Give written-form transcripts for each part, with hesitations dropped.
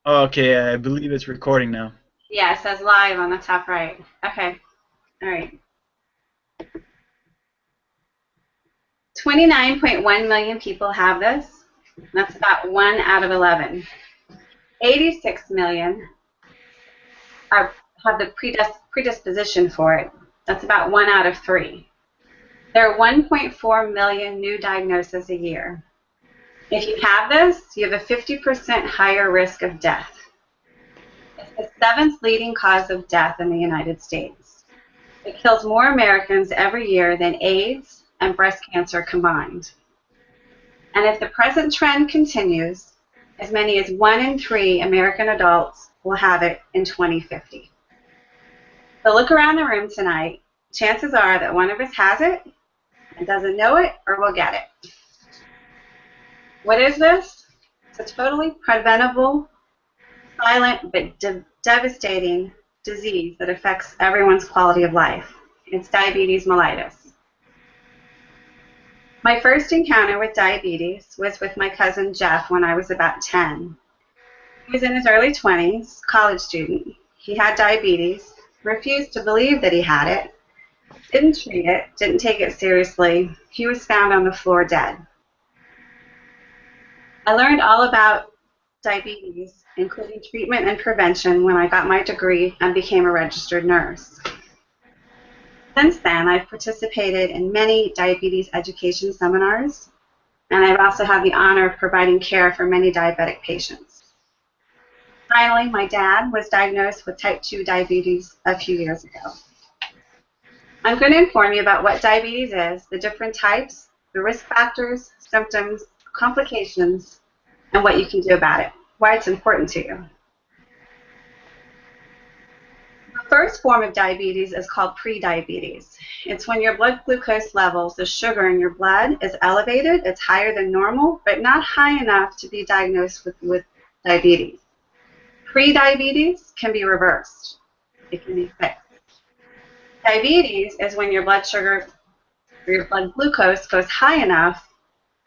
Okay, I believe it's recording now. Yeah, it says live on the top right. Okay, all right. 29.1 million people have this. That's about 1 out of 11. 86 million have the predisposition for it. That's about 1 out of 3. There are 1.4 million new diagnoses a year. If you have this, you have a 50% higher risk of death. It's the seventh leading cause of death in the United States. It kills more Americans every year than AIDS and breast cancer combined. And if the present trend continues, as many as 1 in 3 American adults will have it in 2050. So look around the room tonight. Chances are that one of us has it and doesn't know it or will get it. What is this? It's a totally preventable, silent, but devastating disease that affects everyone's quality of life. It's diabetes mellitus. My first encounter with diabetes was with my cousin Jeff when I was about 10. He was in his early 20s, college student. He had diabetes, refused to believe that he had it, didn't treat it, didn't take it seriously. He was found on the floor dead. I learned all about diabetes, including treatment and prevention, when I got my degree and became a registered nurse. Since then, I've participated in many diabetes education seminars, and I've also had the honor of providing care for many diabetic patients. Finally, my dad was diagnosed with type 2 diabetes a few years ago. I'm going to inform you about what diabetes is, the different types, the risk factors, symptoms, complications, and what you can do about it, why it's important to you. The first form of diabetes is called prediabetes. It's when your blood glucose levels, the sugar in your blood, is elevated. It's higher than normal, but not high enough to be diagnosed with diabetes. Prediabetes can be reversed. It can be fixed. Diabetes is when your blood sugar or your blood glucose goes high enough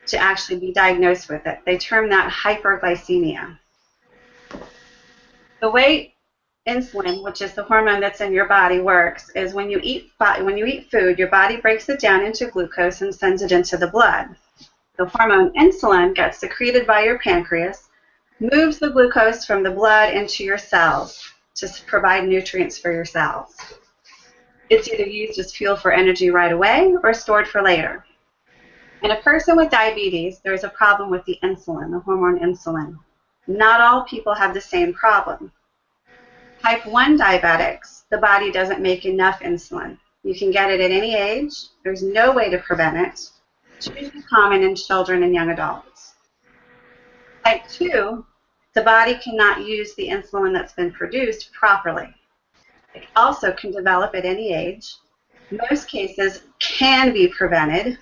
to actually be diagnosed with it. They term that hyperglycemia. The way insulin, which is the hormone that's in your body, works is when you eat food, your body breaks it down into glucose and sends it into the blood. The hormone insulin gets secreted by your pancreas, moves the glucose from the blood into your cells to provide nutrients for your cells. It's either used as fuel for energy right away or stored for later. In a person with diabetes, there's a problem with the insulin, the hormone insulin. Not all people have the same problem. Type 1 diabetics, the body doesn't make enough insulin. You can get it at any age. There's no way to prevent it. It's usually common in children and young adults. Type 2, the body cannot use the insulin that's been produced properly. It also can develop at any age. Most cases can be prevented,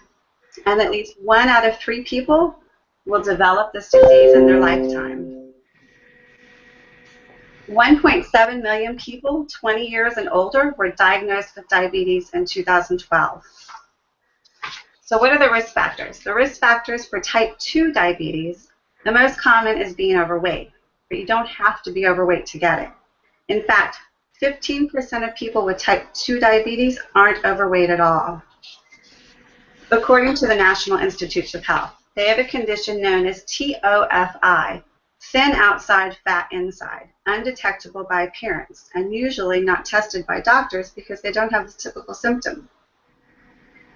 and at least 1 out of 3 people will develop this disease in their lifetime. 1.7 million people 20 years and older were diagnosed with diabetes in 2012. So what are the risk factors? The risk factors for type 2 diabetes, the most common is being overweight, but you don't have to be overweight to get it. In fact, 15% of people with type 2 diabetes aren't overweight at all. According to the National Institutes of Health, they have a condition known as TOFI, thin outside, fat inside, undetectable by appearance, and usually not tested by doctors because they don't have the typical symptom.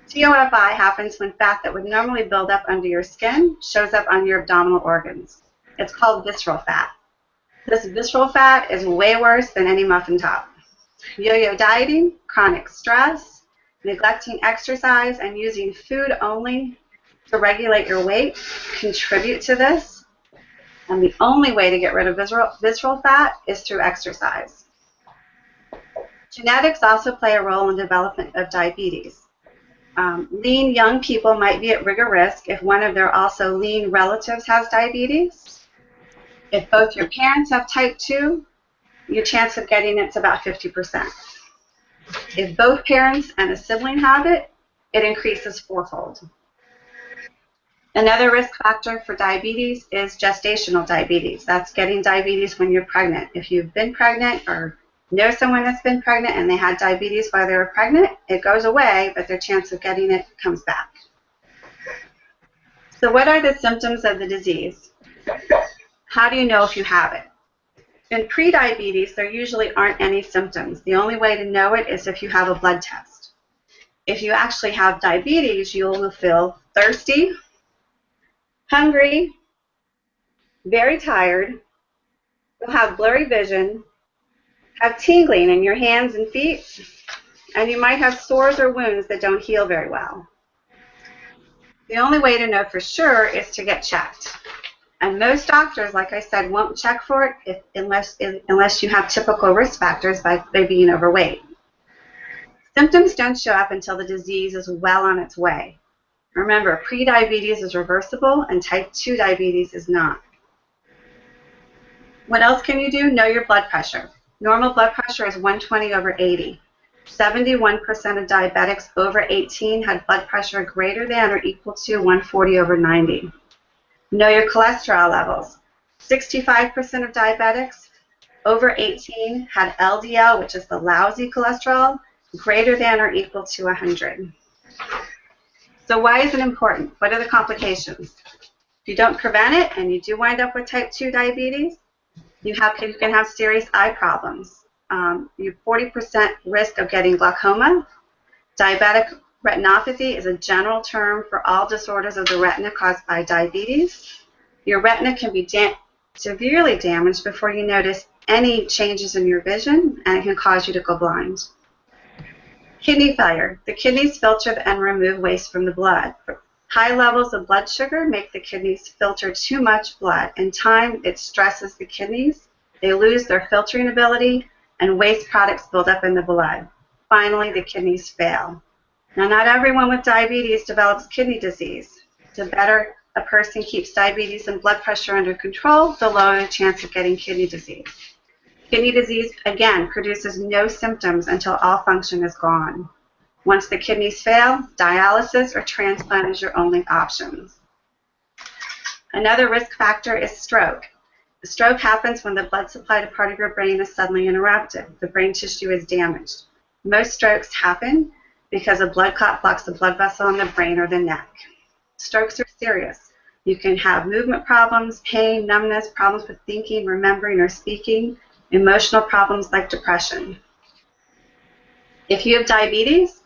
TOFI happens when fat that would normally build up under your skin shows up on your abdominal organs. It's called visceral fat. This visceral fat is way worse than any muffin top. Yo-yo dieting, chronic stress, neglecting exercise, and using food only to regulate your weight contribute to this. And the only way to get rid of visceral fat is through exercise. Genetics also play a role in the development of diabetes. Lean young people might be at bigger risk if one of their also lean relatives has diabetes. If both your parents have type 2, your chance of getting it's about 50%. If both parents and a sibling have it, it increases fourfold. Another risk factor for diabetes is gestational diabetes. That's getting diabetes when you're pregnant. If you've been pregnant or know someone that's been pregnant and they had diabetes while they were pregnant, it goes away, but their chance of getting it comes back. So what are the symptoms of the disease? How do you know if you have it? In prediabetes, there usually aren't any symptoms. The only way to know it is if you have a blood test. If you actually have diabetes, you will feel thirsty, hungry, very tired, you'll have blurry vision, have tingling in your hands and feet, and you might have sores or wounds that don't heal very well. The only way to know for sure is to get checked. And most doctors, like I said, won't check for it unless you have typical risk factors by being overweight. Symptoms don't show up until the disease is well on its way. Remember, prediabetes is reversible and type 2 diabetes is not. What else can you do? Know your blood pressure. Normal blood pressure is 120/80. 71% of diabetics over 18 had blood pressure greater than or equal to 140/90. Know your cholesterol levels. 65% of diabetics over 18 had LDL, which is the lousy cholesterol, greater than or equal to 100. So why is it important? What are the complications? If you don't prevent it and you do wind up with type 2 diabetes, you can have serious eye problems. You have 40% risk of getting glaucoma. Diabetic retinopathy is a general term for all disorders of the retina caused by diabetes. Your retina can be severely damaged before you notice any changes in your vision, and it can cause you to go blind. Kidney failure. The kidneys filter and remove waste from the blood. High levels of blood sugar make the kidneys filter too much blood. In time, it stresses the kidneys. They lose their filtering ability, and waste products build up in the blood. Finally, the kidneys fail. Now, not everyone with diabetes develops kidney disease. The better a person keeps diabetes and blood pressure under control, the lower the chance of getting kidney disease. Kidney disease, again, produces no symptoms until all function is gone. Once the kidneys fail, dialysis or transplant is your only options. Another risk factor is stroke. The stroke happens when the blood supply to part of your brain is suddenly interrupted. The brain tissue is damaged. Most strokes happen because a blood clot blocks the blood vessel in the brain or the neck. Strokes are serious. You can have movement problems, pain, numbness, problems with thinking, remembering, or speaking, emotional problems like depression. If you have diabetes,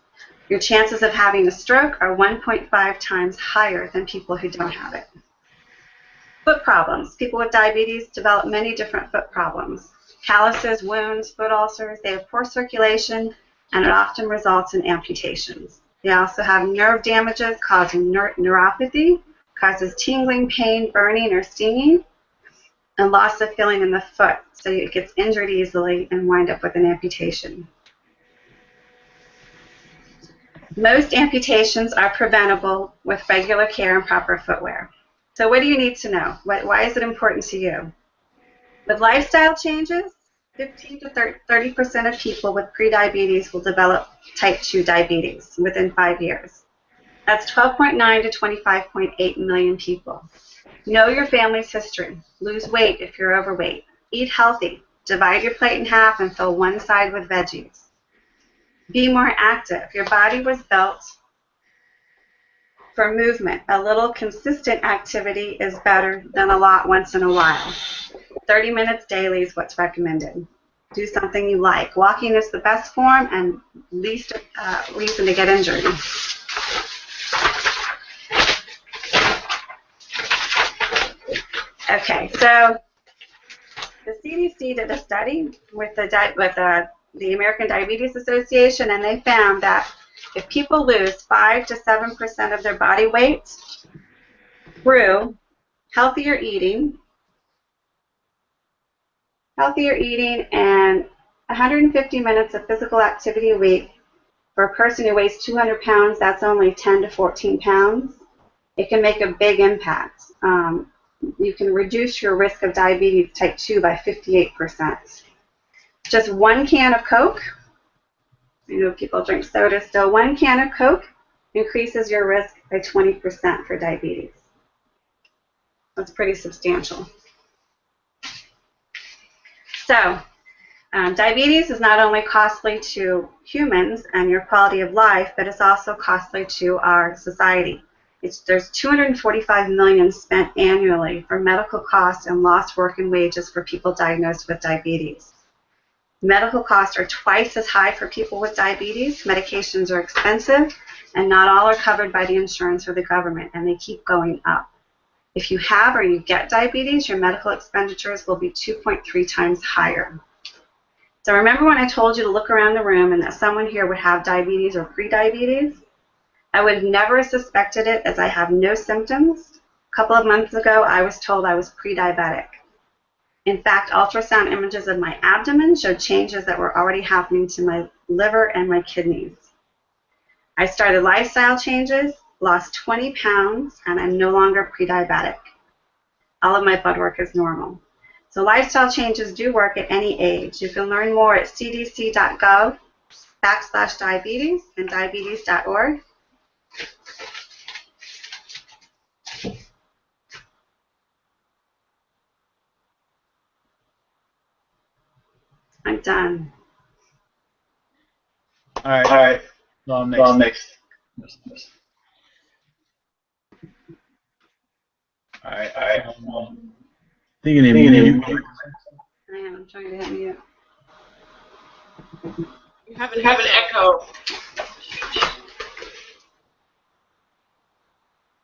your chances of having a stroke are 1.5 times higher than people who don't have it. Foot problems. People with diabetes develop many different foot problems. Calluses, wounds, foot ulcers. They have poor circulation, and it often results in amputations. They also have nerve damages causing neuropathy, causes tingling, pain, burning, or stinging, and loss of feeling in the foot, so it gets injured easily and wind up with an amputation. Most amputations are preventable with regular care and proper footwear. So what do you need to know? Why is it important to you? With lifestyle changes, 15 to 30% of people with prediabetes will develop type 2 diabetes within 5 years. That's 12.9 to 25.8 million people. Know your family's history. Lose weight if you're overweight. Eat healthy. Divide your plate in half and fill one side with veggies. Be more active. Your body was built for movement. A little consistent activity is better than a lot once in a while. 30 minutes daily is what's recommended. Do something you like. Walking is the best form and least reason to get injured. Okay, so the CDC did a study with the American Diabetes Association, and they found that if people lose 5 to 7% of their body weight through healthier eating and 150 minutes of physical activity a week, for a person who weighs 200 pounds, that's only 10 to 14 pounds, it can make a big impact. You can reduce your risk of diabetes type 2 by 58%. Just one can of Coke, I know people drink soda still, one can of Coke increases your risk by 20% for diabetes. That's pretty substantial. So, diabetes is not only costly to humans and your quality of life, but it's also costly to our society. There's $245 million spent annually for medical costs and lost work and wages for people diagnosed with diabetes. Medical costs are twice as high for people with diabetes. Medications are expensive, and not all are covered by the insurance or the government, and they keep going up. If you have or you get diabetes, your medical expenditures will be 2.3 times higher. So remember when I told you to look around the room and that someone here would have diabetes or pre-diabetes? I would have never suspected it as I have no symptoms. A couple of months ago, I was told I was pre-diabetic. In fact, ultrasound images of my abdomen showed changes that were already happening to my liver and my kidneys. I started lifestyle changes, lost 20 pounds, and I'm no longer pre-diabetic. All of my blood work is normal. So lifestyle changes do work at any age. You can learn more at cdc.gov/diabetes and diabetes.org. I'm done. All right. So I'm next. All right. Thinking of you. I'm trying to hit mute. You have an echo.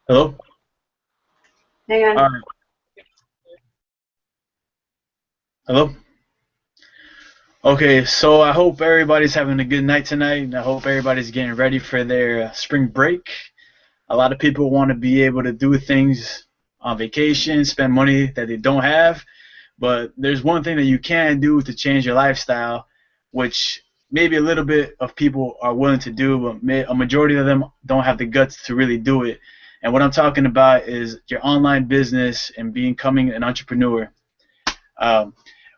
Hello? Hang on. All right. Hello? Okay, so I hope everybody's having a good night tonight, and I hope everybody's getting ready for their spring break. A lot of people want to be able to do things on vacation, spend money that they don't have, but there's one thing that you can do to change your lifestyle, which maybe a little bit of people are willing to do, but a majority of them don't have the guts to really do it. And what I'm talking about is your online business and becoming an entrepreneur.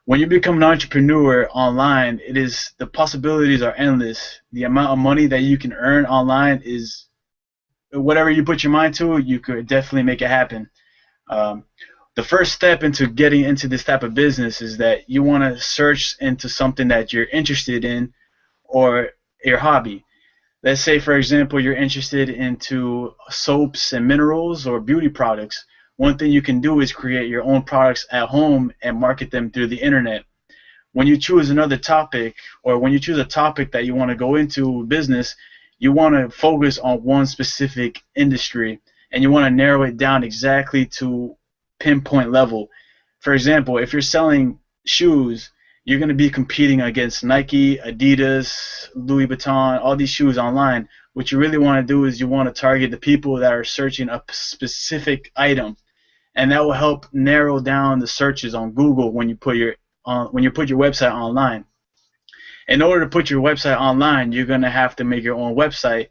When you become an entrepreneur online, the possibilities are endless. The amount of money that you can earn online is whatever you put your mind to, you could definitely make it happen. The first step into getting into this type of business is that you want to search into something that you're interested in or your hobby. Let's say, for example, you're interested into soaps and minerals or beauty products. One thing you can do is create your own products at home and market them through the internet. When you choose another topic, or when you choose a topic that you want to go into business, you want to focus on one specific industry, and you want to narrow it down exactly to pinpoint level. For example, if you're selling shoes, you're going to be competing against Nike, Adidas, Louis Vuitton, all these shoes online. What you really want to do is you want to target the people that are searching a specific item, and that will help narrow down the searches on Google when you put your website online. In order to put your website online, you're going to have to make your own website,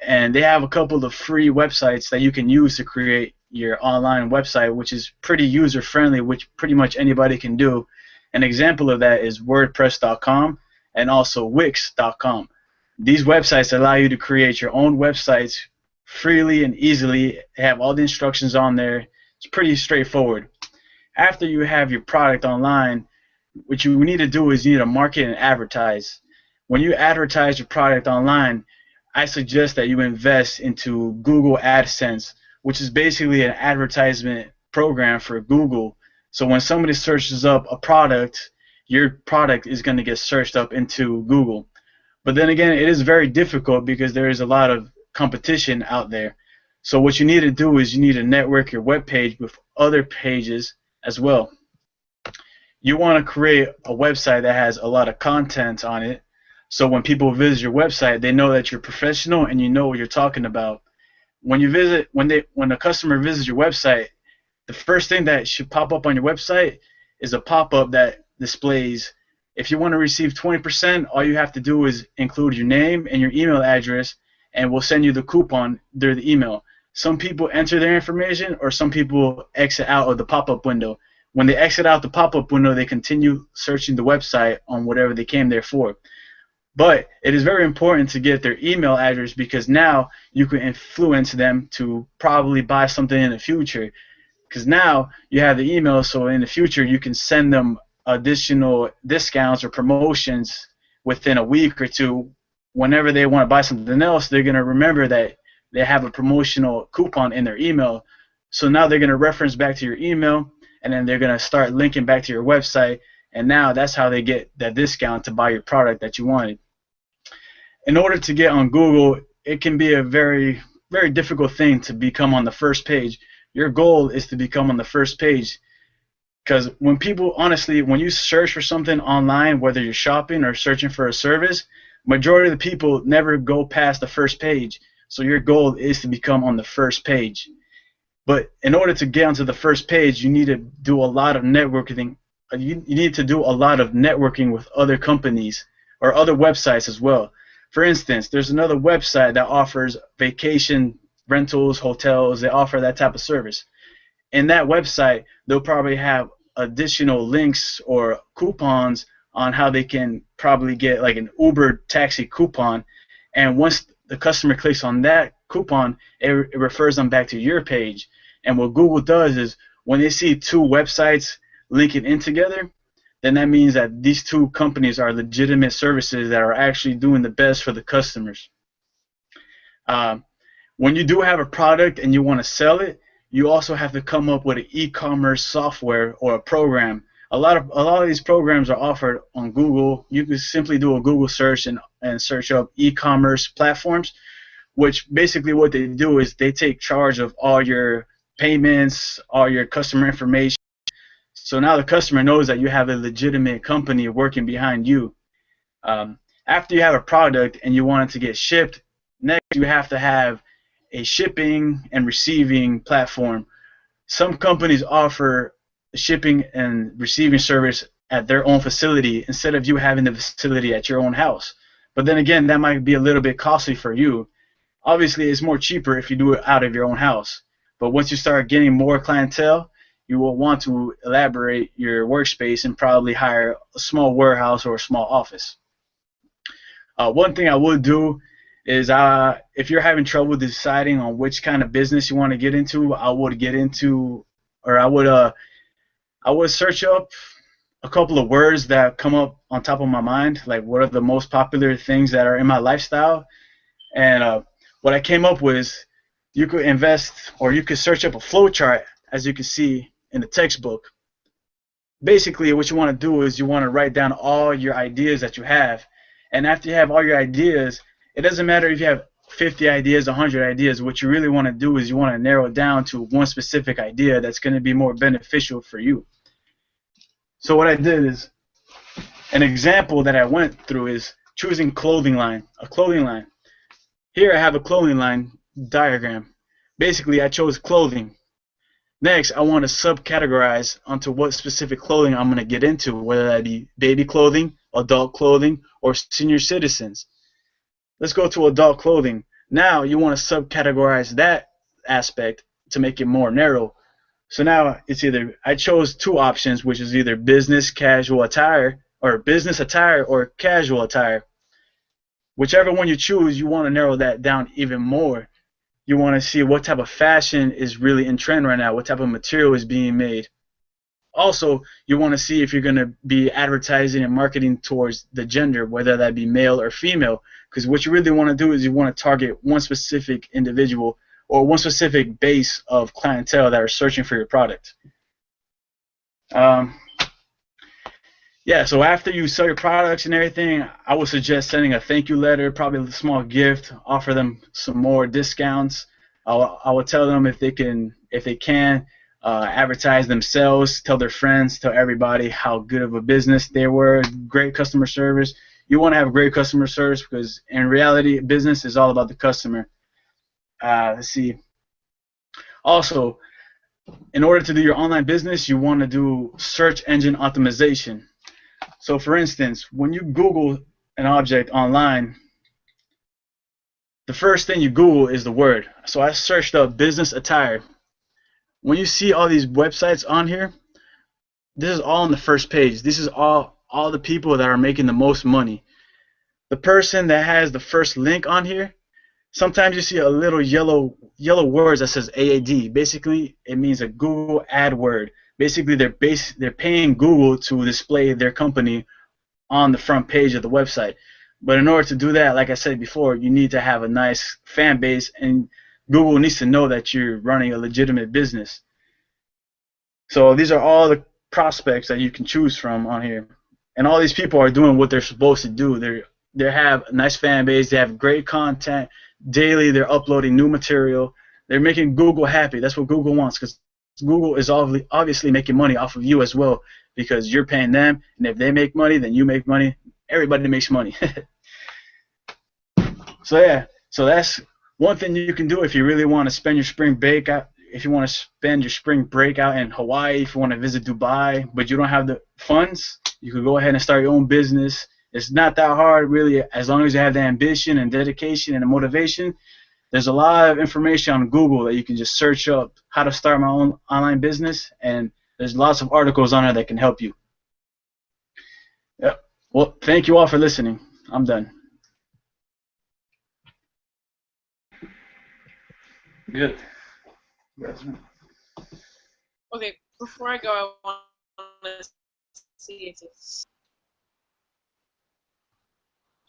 and they have a couple of free websites that you can use to create your online website, which is pretty user friendly, which pretty much anybody can do. An example of that is WordPress.com and also Wix.com. These websites allow you to create your own websites freely and easily. They have all the instructions on there. It's pretty straightforward. After you have your product online, what you need to do is you need to market and advertise. When you advertise your product online, I suggest that you invest into Google AdSense, which is basically an advertisement program for Google. So when somebody searches up a product, your product is going to get searched up into Google. But then again, it is very difficult because there is a lot of competition out there. So what you need to do is you need to network your web page with other pages as well. You want to create a website that has a lot of content on it, so when people visit your website, they know that you're professional and you know what you're talking about. When a customer visits your website, the first thing that should pop up on your website is a pop-up that displays, if you want to receive 20%, all you have to do is include your name and your email address, and we'll send you the coupon through the email. Some people enter their information, or some people exit out of the pop-up window. When they exit out the pop-up window, they continue searching the website on whatever they came there for. But it is very important to get their email address, because now you can influence them to probably buy something in the future. because now you have the email, so in the future you can send them additional discounts or promotions within a week or two. Whenever they want to buy something else, they're going to remember that they have a promotional coupon in their email. So now they're going to reference back to your email, and then they're going to start linking back to your website, and now that's how they get that discount to buy your product that you wanted. In order to get on Google, it can be a very, very difficult thing to become on the first page. Your goal is to become on the first page, because when people, honestly, when you search for something online, whether you're shopping or searching for a service, majority of the people never go past the first page. So your goal is to become on the first page. But in order to get onto the first page, you need to do a lot of networking. You need to do a lot of networking with other companies or other websites as well. For instance, there's another website that offers vacation rentals, hotels. They offer that type of service. In that website, they'll probably have additional links or coupons on how they can probably get like an Uber taxi coupon. And once the customer clicks on that coupon, it refers them back to your page. And what Google does is when they see two websites linking in together, then that means that these two companies are legitimate services that are actually doing the best for the customers. When you do have a product and you want to sell it, you also have to come up with an e-commerce software or a program. A lot of these programs are offered on Google. You can simply do a Google search and search up e-commerce platforms, which basically what they do is they take charge of all your payments, all your customer information. So now the customer knows that you have a legitimate company working behind you. After you have a product and you want it to get shipped, next you have to have a shipping and receiving platform. Some companies offer shipping and receiving service at their own facility instead of you having the facility at your own house. But then again, that might be a little bit costly for you. Obviously, it's more cheaper if you do it out of your own house. But once you start getting more clientele, you will want to elaborate your workspace and probably hire a small warehouse or a small office. One thing I would do is if you're having trouble deciding on which kind of business you want to get into, I would search up a couple of words that come up on top of my mind, like what are the most popular things that are in my lifestyle. And what I came up with is you could invest, or you could search up a flow chart, as you can see in the textbook. Basically, what you want to do is you want to write down all your ideas that you have. And after you have all your ideas, it doesn't matter if you have 50 ideas, 100 ideas. What you really want to do is you want to narrow it down to one specific idea that's going to be more beneficial for you. So what I did is, an example that I went through is choosing a clothing line. Here I have a clothing line diagram. Basically, I chose clothing. Next, I want to subcategorize onto what specific clothing I'm going to get into, whether that be baby clothing, adult clothing, or senior citizens. Let's go to adult clothing. Now you want to subcategorize that aspect to make it more narrow. So now it's either, I chose two options, which is either business casual attire or business attire or casual attire. Whichever one you choose, you want to narrow that down even more. You want to see what type of fashion is really in trend right now, what type of material is being made. Also, you want to see if you're going to be advertising and marketing towards the gender, whether that be male or female, because what you really want to do is you want to target one specific individual or one specific base of clientele that are searching for your product. Yeah, so after you sell your products and everything, I would suggest sending a thank you letter, probably a small gift, offer them some more discounts. I will tell them if they can advertise themselves, tell their friends, tell everybody how good of a business they were, great customer service. You want to have great customer service because in reality, business is all about the customer. Let's see. Also, in order to do your online business, you want to do search engine optimization. So for instance, when you Google an object online, the first thing you Google is the word. So I searched up business attire. When you see all these websites on here, this is all on the first page. This is all the people that are making the most money. The person that has the first link on here, sometimes you see a little yellow words that says AAD. Basically, it means a Google ad word. Basically, they're paying Google to display their company on the front page of the website. But in order to do that, like I said before, you need to have a nice fan base, and Google needs to know that you're running a legitimate business. So these are all the prospects that you can choose from on here, and all these people are doing what they're supposed to do. They have a nice fan base. They have great content daily. They're uploading new material. They're making Google happy. That's what Google wants, because Google is obviously making money off of you as well, because you're paying them, and if they make money, then you make money. Everybody makes money. So yeah, so that's one thing you can do if you really want to spend your spring break out. If you want to spend your spring break out in Hawaii, if you want to visit Dubai, but you don't have the funds, you could go ahead and start your own business. It's not that hard, really, as long as you have the ambition and dedication and the motivation. There's a lot of information on Google that you can just search up how to start my own online business, and there's lots of articles on there that can help you. Yep. Well, thank you all for listening. I'm done. Good. Okay, before I go, I want to see if it's.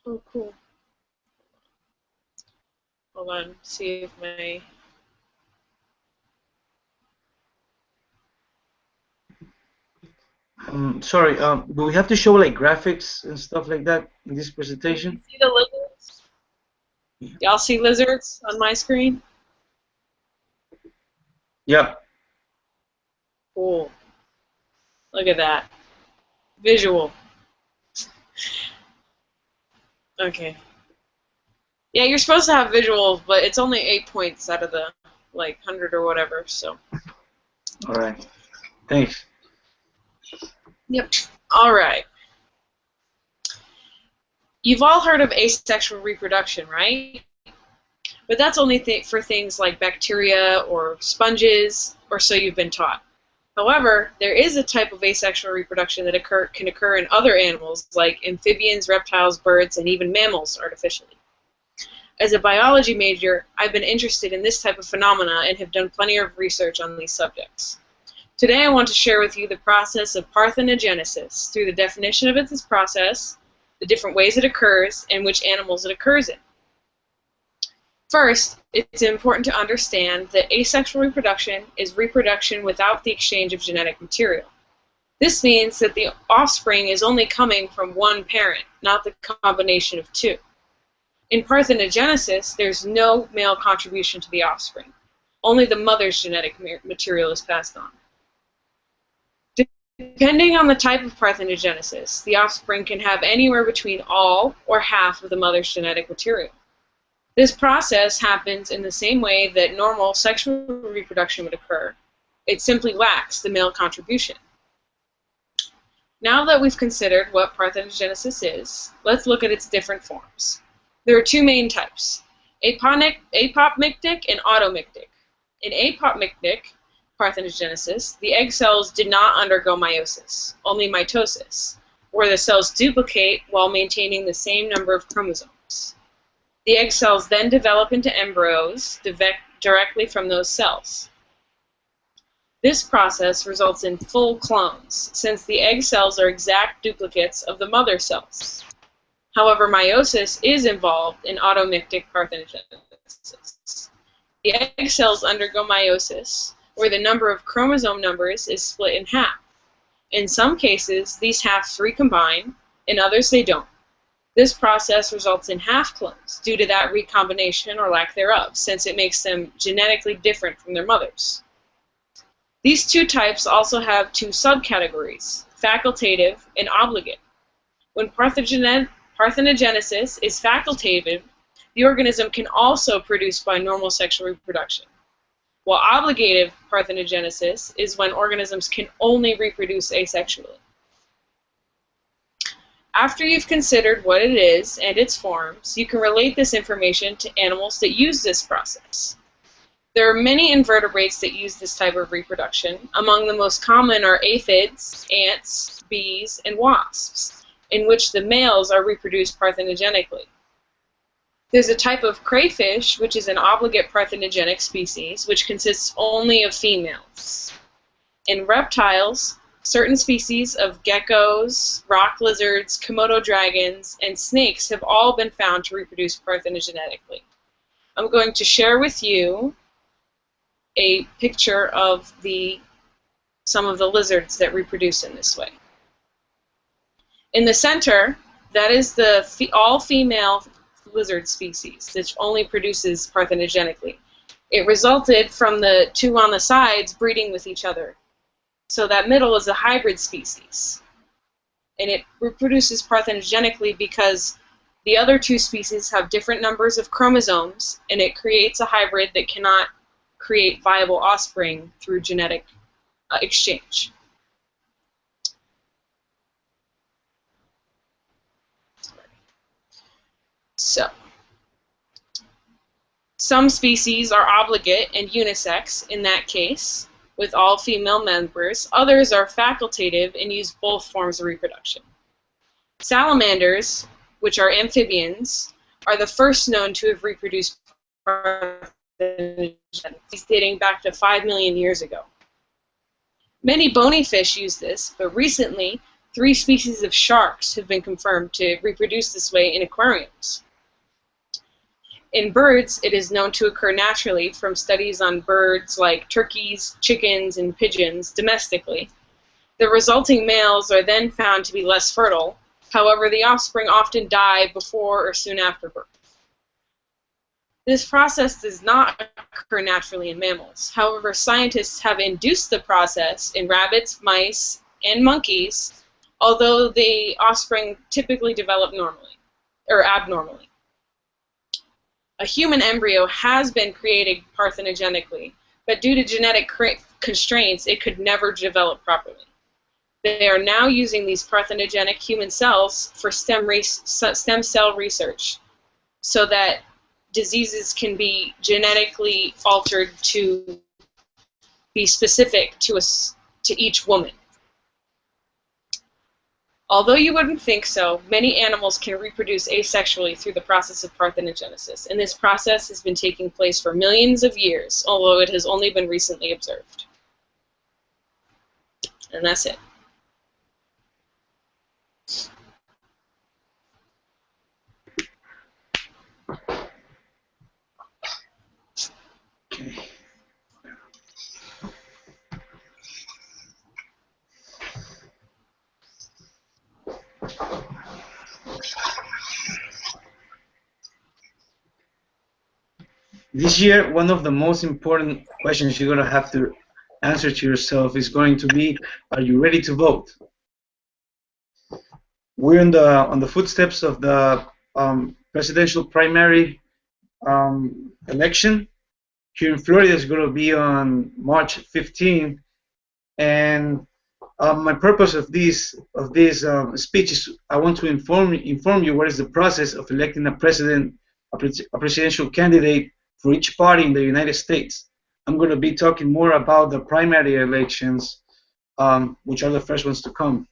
Oh, cool. Hold on, see if my. Sorry, do we have to show like graphics and stuff like that in this presentation? You see the lizards? Y'all see lizards on my screen? Yeah. Cool. Look at that. Visual. Okay. Yeah, you're supposed to have visuals, but it's only 8 points out of the, like, 100 or whatever, so. All right. Thanks. Yep. All right. You've all heard of asexual reproduction, right? But that's only for things like bacteria or sponges, or so you've been taught. However, there is a type of asexual reproduction that can occur in other animals, like amphibians, reptiles, birds, and even mammals artificially. As a biology major, I've been interested in this type of phenomena and have done plenty of research on these subjects. Today I want to share with you the process of parthenogenesis through the definition of this process, the different ways it occurs, and which animals it occurs in. First, it's important to understand that asexual reproduction is reproduction without the exchange of genetic material. This means that the offspring is only coming from one parent, not the combination of two. In parthenogenesis, there's no male contribution to the offspring. Only the mother's genetic material is passed on. Depending on the type of parthenogenesis, the offspring can have anywhere between all or half of the mother's genetic material. This process happens in the same way that normal sexual reproduction would occur. It simply lacks the male contribution. Now that we've considered what parthenogenesis is, let's look at its different forms. There are two main types, apopmictic and automictic. In apopmictic parthenogenesis, the egg cells did not undergo meiosis, only mitosis, where the cells duplicate while maintaining the same number of chromosomes. The egg cells then develop into embryos directly from those cells. This process results in full clones, since the egg cells are exact duplicates of the mother cells. However, meiosis is involved in automictic parthenogenesis. The egg cells undergo meiosis, where the number of chromosome numbers is split in half. In some cases, these halves recombine, in others they don't. This process results in half clones due to that recombination or lack thereof, since it makes them genetically different from their mothers. These two types also have two subcategories, facultative and obligate. When parthenogenesis is facultative, the organism can also produce by normal sexual reproduction, while obligative parthenogenesis is when organisms can only reproduce asexually. After you've considered what it is and its forms, you can relate this information to animals that use this process. There are many invertebrates that use this type of reproduction. Among the most common are aphids, ants, bees, and wasps, in which the males are reproduced parthenogenically. There's a type of crayfish, which is an obligate parthenogenic species, which consists only of females. In reptiles, certain species of geckos, rock lizards, Komodo dragons, and snakes have all been found to reproduce parthenogenetically. I'm going to share with you a picture of some of the lizards that reproduce in this way. In the center, that is the all-female lizard species, which only produces parthenogenically. It resulted from the two on the sides breeding with each other. So that middle is a hybrid species. And it reproduces parthenogenically because the other two species have different numbers of chromosomes, and it creates a hybrid that cannot create viable offspring through genetic exchange. So, some species are obligate and unisex in that case, with all female members. Others are facultative and use both forms of reproduction. Salamanders, which are amphibians, are the first known to have reproduced dating back to 5 million years ago. Many bony fish use this, but recently 3 species of sharks have been confirmed to reproduce this way in aquariums. In birds, it is known to occur naturally from studies on birds like turkeys, chickens, and pigeons domestically. The resulting males are then found to be less fertile. However, the offspring often die before or soon after birth. This process does not occur naturally in mammals. However, scientists have induced the process in rabbits, mice, and monkeys, although the offspring typically develop normally, or abnormally. A human embryo has been created parthenogenically, but due to genetic constraints, it could never develop properly. They are now using these parthenogenic human cells for stem cell research, so that diseases can be genetically altered to be specific to each woman. Although you wouldn't think so, many animals can reproduce asexually through the process of parthenogenesis, and this process has been taking place for millions of years, although it has only been recently observed. And that's it. Okay. This year, one of the most important questions you're going to have to answer to yourself is going to be, are you ready to vote? We're on the footsteps of the presidential primary election. Here in Florida is going to be on March 15, and my purpose of this speech is I want to inform you what is the process of electing a presidential candidate for each party in the United States. I'm going to be talking more about the primary elections, which are the first ones to come.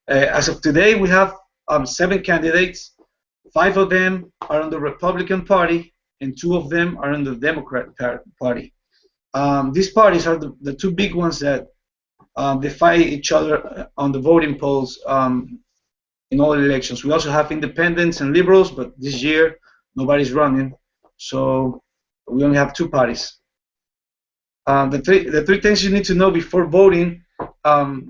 As of today, we have 7 candidates. 5 of them are on the Republican Party, and 2 of them are on the Democrat Party. These parties are the 2 big ones that they fight each other on the voting polls in all elections. We also have independents and liberals, but this year nobody's running, so we only have 2 parties. The three things you need to know before voting,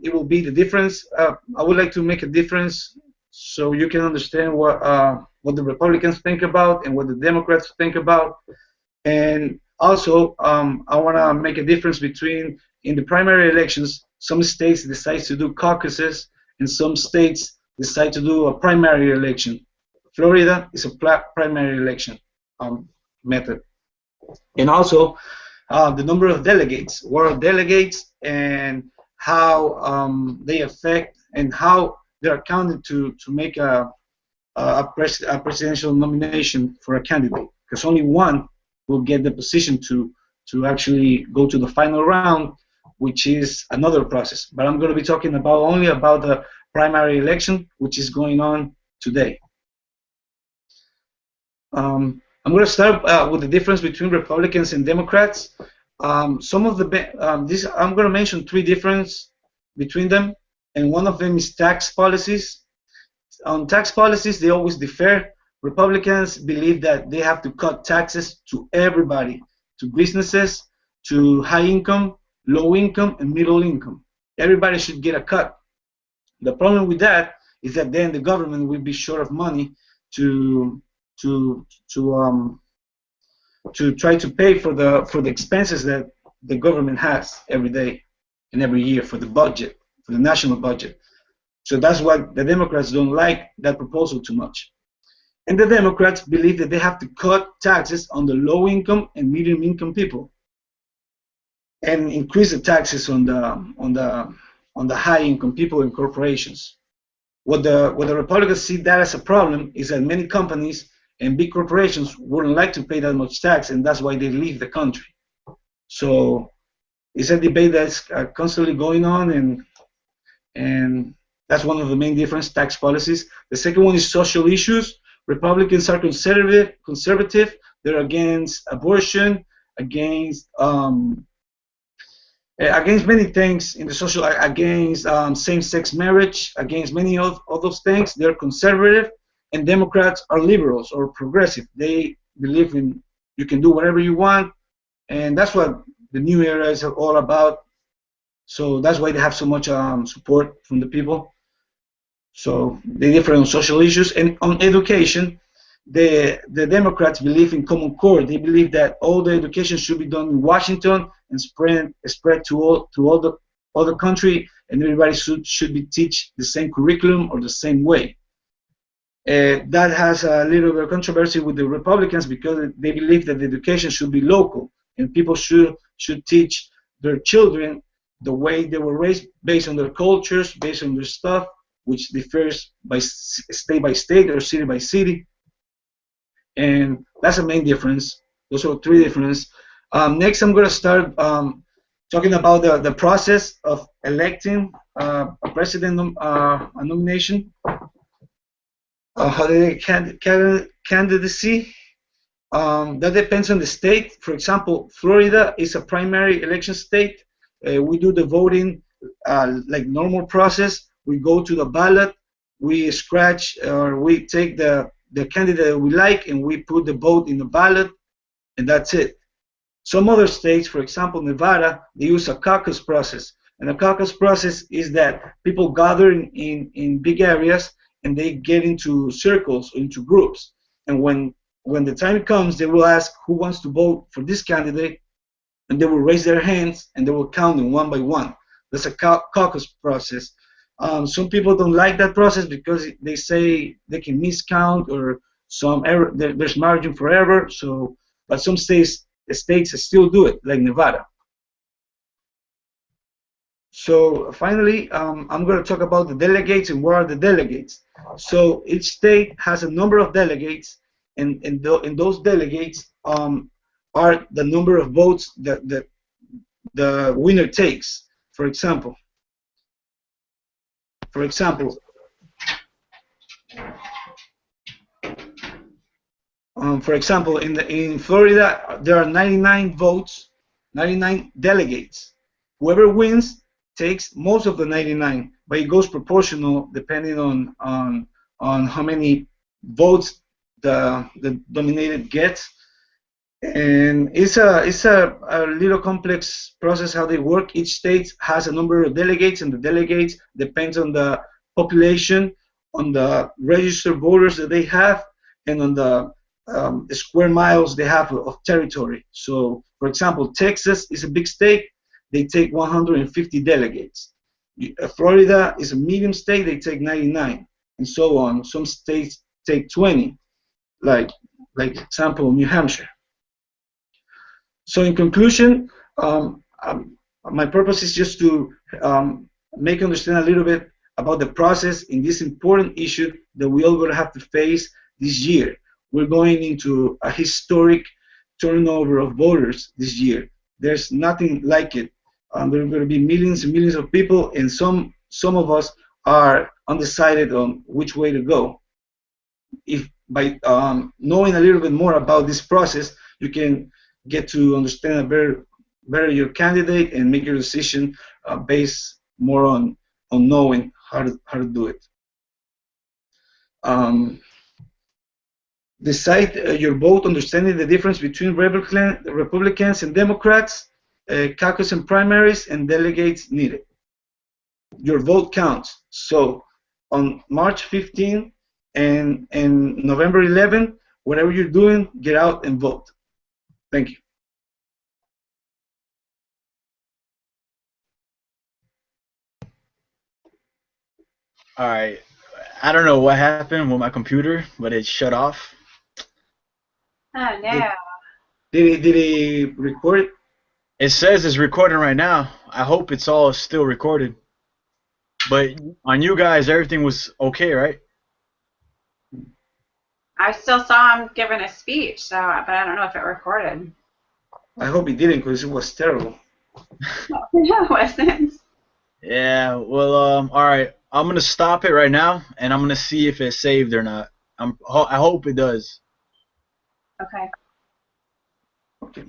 it will be the difference. I would like to make a difference so you can understand what the Republicans think about and what the Democrats think about. And also, I want to make a difference between, in the primary elections, some states decide to do caucuses, and some states decide to do a primary election. Florida is a primary election method. And also, the number of delegates, what are delegates, and how they affect and how they are counted to make a presidential nomination for a candidate, because only one will get the position to actually go to the final round, which is another process. But I'm going to be talking only about the primary election, which is going on today. I'm going to start with the difference between Republicans and Democrats. Some of the I'm going to mention three differences between them, and one of them is tax policies. On tax policies, they always differ. Republicans believe that they have to cut taxes to everybody, to businesses, to high income, low income, and middle income. Everybody should get a cut. The problem with that is that then the government will be short of money to try to pay for the expenses that the government has every day and every year for the budget, for the national budget. So that's why the Democrats don't like that proposal too much. And the Democrats believe that they have to cut taxes on the low income and medium income people and increase the taxes on the high income people and corporations. What the Republicans see that as a problem is that many companies and big corporations wouldn't like to pay that much tax, and that's why they leave the country. So it's a debate that's constantly going on, and that's one of the main difference, tax policies. The second one is social issues. Republicans are conservative. They're against abortion, against many things in the social, against same-sex marriage, against many of those things. They're conservative, and Democrats are liberals or progressive. They believe in you can do whatever you want, and that's what the new era is all about. So that's why they have so much support from the people. So they differ on social issues. And on education, the Democrats believe in Common Core. They believe that all the education should be done in Washington and spread to all the country, and everybody should be teach the same curriculum or the same way. That has a little bit of controversy with the Republicans because they believe that the education should be local and people should teach their children the way they were raised based on their cultures, based on their stuff, which differs by state or city by city. And that's the main difference. Those are three differences. Next, I'm going to start talking about the process of electing a president nomination. Candidacy. That depends on the state. For example, Florida is a primary election state. We do the voting like normal process. We go to the ballot, we scratch or we take the candidate we like and we put the vote in the ballot, and that's it. Some other states, for example Nevada, they use a caucus process. And the caucus process is that people gather in big areas and they get into circles, into groups. And when the time comes, they will ask who wants to vote for this candidate, and they will raise their hands and they will count them one by one. That's a caucus process. Some people don't like that process because they say they can miscount or some error. There's margin for error. So, but some states still do it, like Nevada. So finally, I'm going to talk about the delegates and what are the delegates. So each state has a number of delegates, and those delegates are the number of votes that the winner takes. For example, in Florida, there are 99 votes, 99 delegates. Whoever wins takes most of the 99, but it goes proportional depending on how many votes the nominated gets. And it's a little complex process how they work. Each state has a number of delegates, and the delegates depends on the population, on the registered voters that they have, and on the square miles they have of territory. So, for example, Texas is a big state. They take 150 delegates. Florida is a medium state. They take 99, and so on. Some states take 20, like example, New Hampshire. So in conclusion, my purpose is just to make understand a little bit about the process in this important issue that we all going to have to face this year. We're going into a historic turnover of voters this year. There's nothing like it. There are going to be millions and millions of people, and some of us are undecided on which way to go. If by knowing a little bit more about this process, you can get to understand better your candidate and make your decision based more on knowing how to do it. Decide your vote, understanding the difference between Republicans and Democrats, caucus and primaries, and delegates needed. Your vote counts. So on March 15 and November 11, whatever you're doing, get out and vote. Thank you. All right. I don't know what happened with my computer, but it shut off. Oh no. Did he record it? It says it's recording right now. I hope it's all still recorded. But on you guys, everything was okay, right? I still saw him giving a speech, so but I don't know if it recorded. I hope he didn't, because it was terrible. No, it wasn't. Yeah. Well, all right. I'm gonna stop it right now, and I'm gonna see if it's saved or not. I hope it does. Okay. Okay.